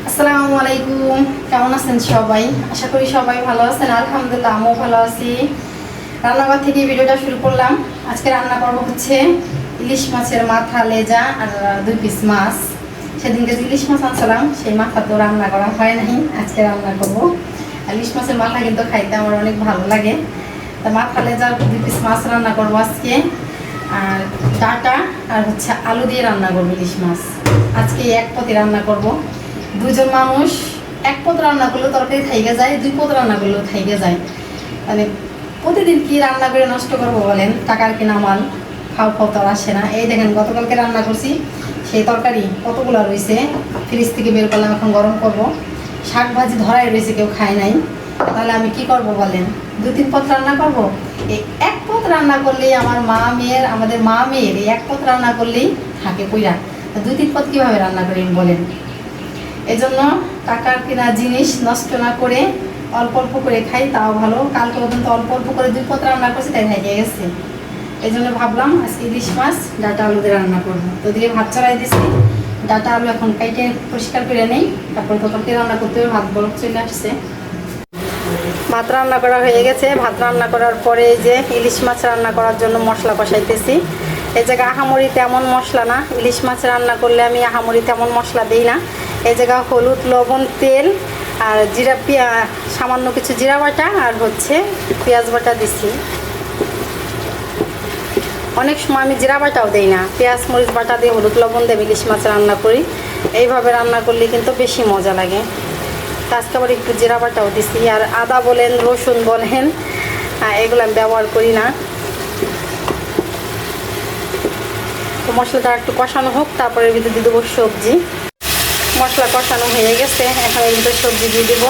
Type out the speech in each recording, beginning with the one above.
আসসালামু আলাইকুম, কেমন আছেন সবাই? আশা করি সবাই ভালো আছেন। আলহামদুলিল্লাহ, আমিও ভালো আছি। রান্নাঘর থেকে ভিডিওটা শুরু করলাম। আজকে রান্না করবো হচ্ছে ইলিশ মাছের মাথা, লেজা আর 2 পিস মাছ। সেদিনকে যে ইলিশ মাছ আনছিলাম সেই মাথা তো রান্না করা হয় নাই, আজকে রান্না করবো। আর ইলিশ মাছের মাথা কিন্তু খাইতে আমার অনেক ভালো লাগে। তা মাথা, লেজা 2 পিস মাছ রান্না করবো আজকে। আর ডাটা আর হচ্ছে আলু দিয়ে রান্না করবো ইলিশ মাছ। আজকে এক পথে রান্না করবো। দুজন মানুষ এক পদ রান্না করলেও তরকারি থাইকে যায়, 2 পদ রান্না করলেও থাইকে যায়। মানে প্রতিদিন কি রান্না করে নষ্ট করবো বলেন? টাকার কিনা মাল, খাও খাও তো আসে না। এই দেখেন, গতকালকে রান্না করছি সেই তরকারি কতগুলো রয়েছে, ফ্রিজ থেকে বের করলাম, এখন গরম করবো। শাক ভাজি ধরাই রয়েছে, কেউ খায় নাই। তাহলে আমি কি করব বলেন? 2-3 পদ রান্না করবো? এই এক পদ রান্না করলেই আমাদের মা মেয়ের এই এক পদ রান্না করলেই থাকে কইরা। 2-3 পদ কীভাবে রান্না করি বলেন? এজন্য টাকার কেনা জিনিস নষ্ট না করে অল্প অল্প করে খাই, তাও ভালো। কালকে পর্যন্ত অল্প অল্প করে 2 পদ রান্না করছি, তাই হয়ে গেছে। এই জন্য ভাবলাম আজকে ইলিশ মাছ ডাটা আলু দিয়ে রান্না করবো। তো দিয়ে ভাত চড়াই দিচ্ছি। ডাটা আলু এখন কাইটে পরিষ্কার করে নেই, তারপরে তরকারি রান্না করতে হবে। ভাত বরফ চলে আসছে। ভাত রান্না করা হয়ে গেছে। ভাত রান্না করার পরে যে ইলিশ মাছ রান্না করার জন্য মশলা কষাইতেছি। এই জায়গায় আহামরি তেমন মশলা না, ইলিশ মাছ রান্না করলে আমি আহামরি তেমন মশলা দিই না। এই জায়গায় হলুদ, লবণ, তেল আর সামান্য কিছু জিরা বাটা আর হচ্ছে পেঁয়াজ বাটা দিছি। অনেক সময় আমি জিরা বাটাও দিই না, পেঁয়াজ মরিচ বাটা দিয়ে হলুদ লবণ দিয়ে ইলিশ মাছ রান্না করি। এইভাবে রান্না করলে কিন্তু বেশি মজা লাগে। আজকে আবার একটু জিরা বাটাও দিছি। আর আদা বলেন, রসুন বলেন, এগুলো আমি ব্যবহার করি না। তো মশলাটা একটু কষানো হোক, তারপরে ভিতরে দিয়ে দেবো সবজি। মশলা কষানো হয়ে গেছে, এখন এর ভিতরে সবজি দিয়ে দেবো।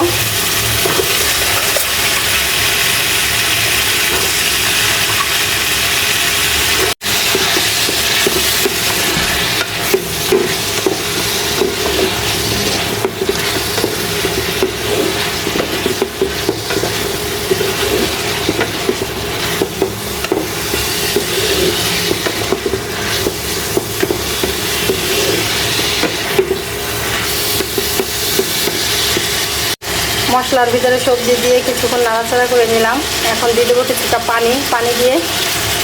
মশলার ভিতরে সবজি দিয়ে কিছুক্ষণ নাড়াচাড়া করে নিলাম। এখন দিয়ে দেবো কিছুটা পানি দিয়ে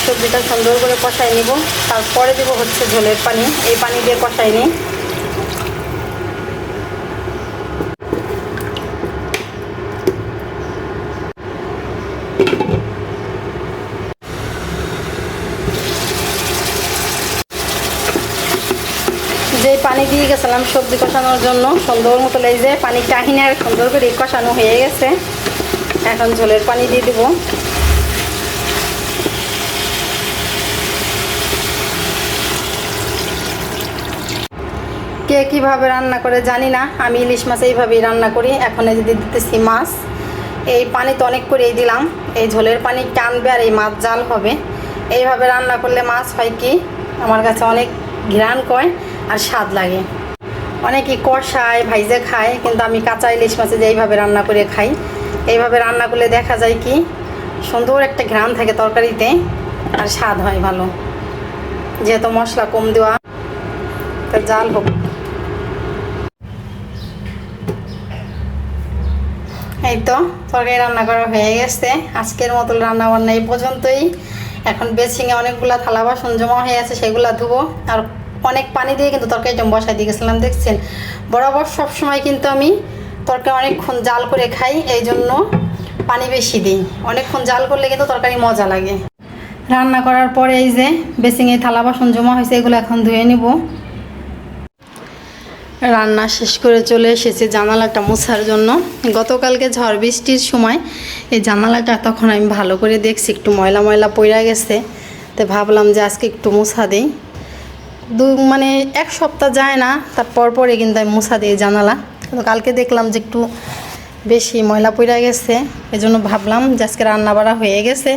সবজিটা সুন্দর করে কষাই নিব। তারপরে দেবো হচ্ছে ঝোলের পানি। এই পানি দিয়ে কষাই নিই। যে পানি দিয়ে গেছিলাম সবজি কষানোর জন্য সুন্দর মতো লেগে পানি টাহিনে আর সুন্দর করে কষানো হয়ে গেছে। এখন ঝোলের পানি দিয়ে দিব। কে কীভাবে রান্না করে জানি না, আমি ইলিশ মাছ এইভাবেই রান্না করি। এখন এই যদি দিতেছি মাছ, এই পানি তো অনেক করেই দিলাম। এই ঝোলের পানি টানবে আর এই মাছ জাল হবে। এইভাবে রান্না করলে মাছ হয় কি, আমার কাছে অনেক ঘ্রাণ কয় আর স্বাদ লাগে। অনেকে কষায় ভাইজে খায়, কিন্তু আমি কাঁচা ইলিশ মাছে যে এইভাবে রান্না করে খাই। এইভাবে রান্না করলে দেখা যায় কি সুন্দর একটা ঘ্রাণ থাকে তরকারিতে আর স্বাদ হয় ভালো, যেহেতু মশলা কম দেওয়া। তো জাল হোক। এই তো তরকারি রান্না করা হয়ে গেছে। আজকের মতো রান্না বান্না এই পর্যন্তই। এখন বেছিংয়ে অনেকগুলা থালা বাসন জমা হয়ে আছে, সেগুলো ধুবো। আর অনেক পানি দিয়ে কিন্তু তরকারিটা বসাই দিয়ে গেছিলাম, দেখছেন। বরাবর সবসময় কিন্তু আমি তরকারি অনেকক্ষণ জাল করে খাই, এই জন্য পানি বেশি দিই। অনেকক্ষণ জাল করলে কিন্তু তরকারি মজা লাগে। রান্না করার পরে এই যে বেছিংয়ে থালা বাসন জমা হয়েছে, এগুলো এখন ধুয়ে নিব। রান্না শেষ করে চলে এসেছি জানালাটা মোছার জন্য। গতকালকে ঝড় বৃষ্টির সময় এই জানালাটা তখন আমি ভালো করে দেখছি একটু ময়লা ময়লা পড়ে গেছে। তো ভাবলাম যে আজকে একটু মোছা দিই। মানে 1 সপ্তাহ যায় না, তারপর পরে কিন্তু আমি মোছা দিই জানালা। কিন্তু কালকে দেখলাম যে একটু বেশি ময়লা পড়ে গেছে, এজন্য ভাবলাম যে আজকে রান্না বাড়া হয়ে গেছে,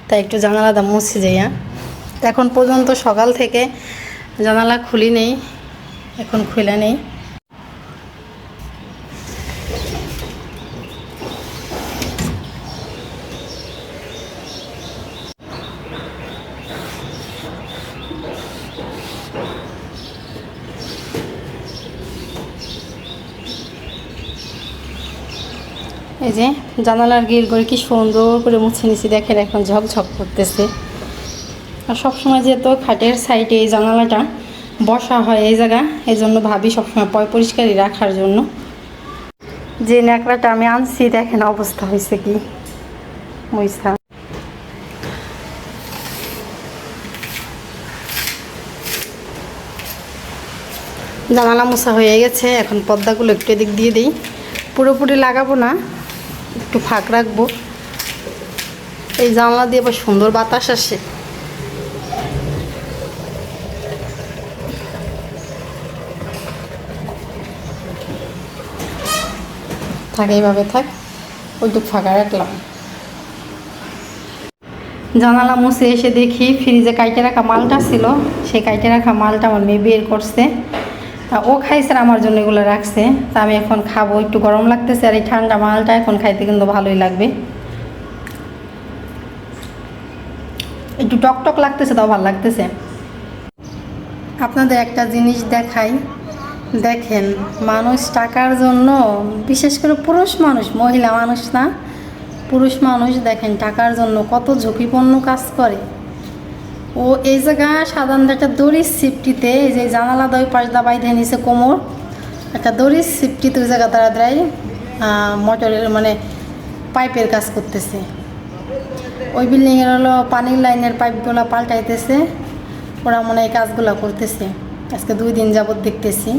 তাই একটু জানালাটা মুছে যাই। এখন পর্যন্ত সকাল থেকে জানালা খুলি নেই, এখন খুলে নেই। এই যে জানালার গ্রিল করে কি সুন্দর করে মুছে নিছি, দেখেন এখন ঝকঝক করতেছে। আর সবসময় যেহেতু খাটের সাইডে এই জানালাটা বসা হয় এই জায়গা, এই জন্য ভাবি সবসময় পরিষ্কারই রাখার জন্য। যে ন্যাকড়াটা আমি আনছি দেখেন অবস্থা হয়েছে কি মইসা। জানালা মোছা হয়ে গেছে, এখন পর্দাগুলো একটু এদিক দিয়ে দিই। পুরোপুরি লাগাবো না, একটু ফাঁক রাখবো। এই জানলা দিয়ে আবার সুন্দর বাতাস আসে। থাক এইভাবে থাক, ওইটুকু ফাঁকা রাখলাম। জানালা মুছে এসে দেখি ফ্রিজে কাইটে রাখা মালটা ছিল, সেই কাইটে রাখা মালটা আমার মেয়ে বের করছে। ও খাইছে, আমার জন্য এগুলো রাখছে। তা আমি এখন খাবো, একটু গরম লাগতেছে, আর এই ঠান্ডা মালটা এখন খাইতে কিন্তু ভালোই লাগবে। একটু টকটক লাগতেছে, তাও ভালো লাগতেছে। আপনাদের একটা জিনিস দেখাই, দেখেন মানুষ টাকার জন্য, বিশেষ করে পুরুষ মানুষ, মহিলা মানুষ না, পুরুষ মানুষ দেখেন টাকার জন্য কত ঝুঁকিপূর্ণ কাজ করে। ও এই জায়গা সাধারণত একটা দড়ির সিপটিতে, এই যে জানালা দই পাশ দাবাই দিয়ে নিছে কোমর, একটা দড়ির সিপটিতে ওই জায়গা দাঁড়া দাঁড়াই মোটরের মানে পাইপের কাজ করতেছে। ওই বিল্ডিংয়ের হলো পানির লাইনের পাইপগুলো পাল্টাইতেছে, ওরা মনে এই কাজগুলো করতেছে। আজকে 2 দিন যাবত দেখতেছি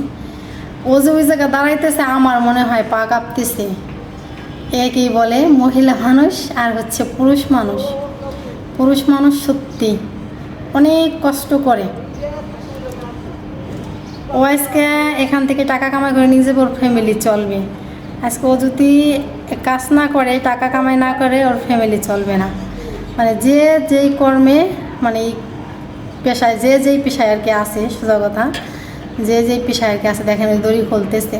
ও যে ওই জায়গা দাঁড়াইতেছে, আমার মনে হয় পা কাঁপতেছে। একই বলে মহিলা মানুষ আর হচ্ছে পুরুষ মানুষ। পুরুষ মানুষ সত্যি অনেক কষ্ট করে। ও আজকে এখান থেকে টাকা কামাই করে নিজে ওর ফ্যামিলি চলবে। আজকে ও যদি কাজ না করে, টাকা কামাই না করে, ওর ফ্যামিলি চলবে না। মানে যে যেই কর্মে, মানে এই পেশায়, যে যেই পেশায় আর কি আছে, সোজা কথা, যে যেই পেশায় আর কি আছে, দেখেন ওই দড়ি খুলতেছে।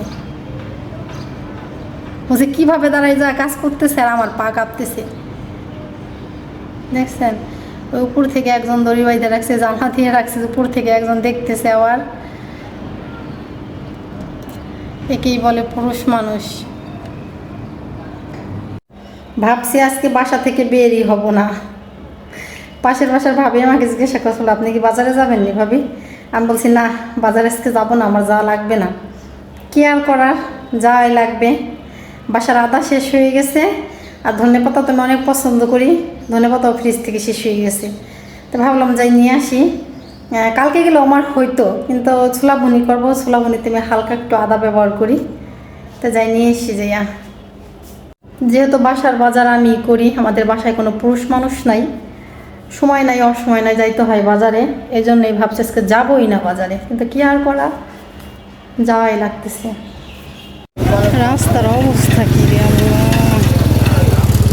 ও যে কীভাবে দাঁড়ায় যা কাজ করতেছে, আর আমার পা কাঁপতেছে। দেখছেন ওই উপর থেকে একজন দড়ি বাইতে রাখছে, জানলা দিয়ে রাখছে, উপর থেকে একজন দেখতেছে। আবার একেই বলে পুরুষ মানুষ। ভাবছি আজকে বাসা থেকে বেরই হব না। পাশের বাসার ভাবি আমাকে জিজ্ঞাসা করছিল, আপনি কি বাজারে যাবেন নি ভাবি? আমি বলছি না, বাজারে আজকে যাবো না, আমার যাওয়া লাগবে না। কি আর করার, যাওয়াই লাগবে। বাসার আদা শেষ হয়ে গেছে, আর ধনেপাতা তো আমি অনেক পছন্দ করি, ধনেপাতাও ফ্রিজ থেকে শেষ হয়ে গেছে। তো ভাবলাম যাই নিয়ে আসি। কালকে গেলে আমার হইতো, কিন্তু ছোলা ভুনি করবো, ছোলা ভুনিতে আমি হালকা একটু আদা ব্যবহার করি। তো যাই নিয়ে এসি যাইয়া। যেহেতু বাসার বাজার আমি করি, আমাদের বাসায় কোনো পুরুষ মানুষ নাই, সময় নাই, অসময় নাই, যাইতে হয় বাজারে। এই জন্যই ভাবছি আজকে যাবোই না বাজারে, কিন্তু কি আর করা, যাওয়াই লাগতেছে। রাস্তার অবস্থা কি রে আল্লাহ,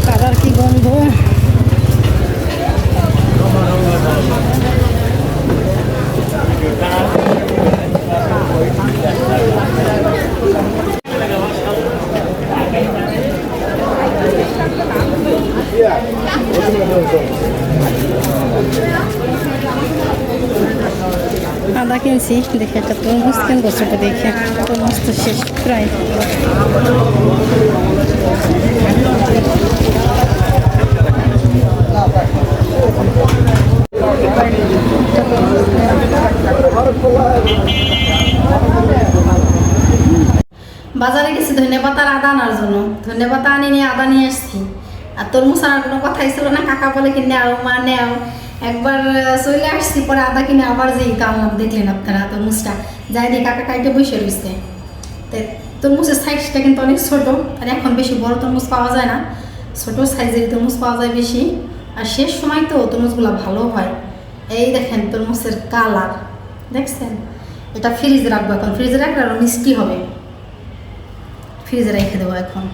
কাদার কি গন্ধ। আদা কিনছি, দেখে একটা তরমুজ কিনবো, ছোটো দেখে। তরমুজ তো শেষ প্রায়। বাজারে গেছি ধনেপাতা আর আদা আনার জন্য। ধনেপাতা আনি নিয়ে আদা নিয়ে এসছি, আর তরমুজ আনার কোনো কথাই ছিল না। কাকা বলে কিনে আও, মা নেও। একবার চলে আসছি, পরে আদা কিনে আবার যেই আনলাম, দেখলেন আপনারা তরমুজটা। যাই দিয়ে কাকা কাইটে বসে রয়েছে। তো তরমুজের সাইজটা কিন্তু অনেক ছোটো, আর এখন বেশি বড় তরমুজ পাওয়া যায় না, ছোটো সাইজের তরমুজ পাওয়া যায় বেশি। আর শেষ সময় তো তরমুজগুলো ভালো হয়। এই দেখেন তরমুজের কালার দেখছেন। এটা ফ্রিজে রাখবো এখন, ফ্রিজে রাখলে আরও মিষ্টি হবে। ফ্রিজে রেখে দেবো এখন।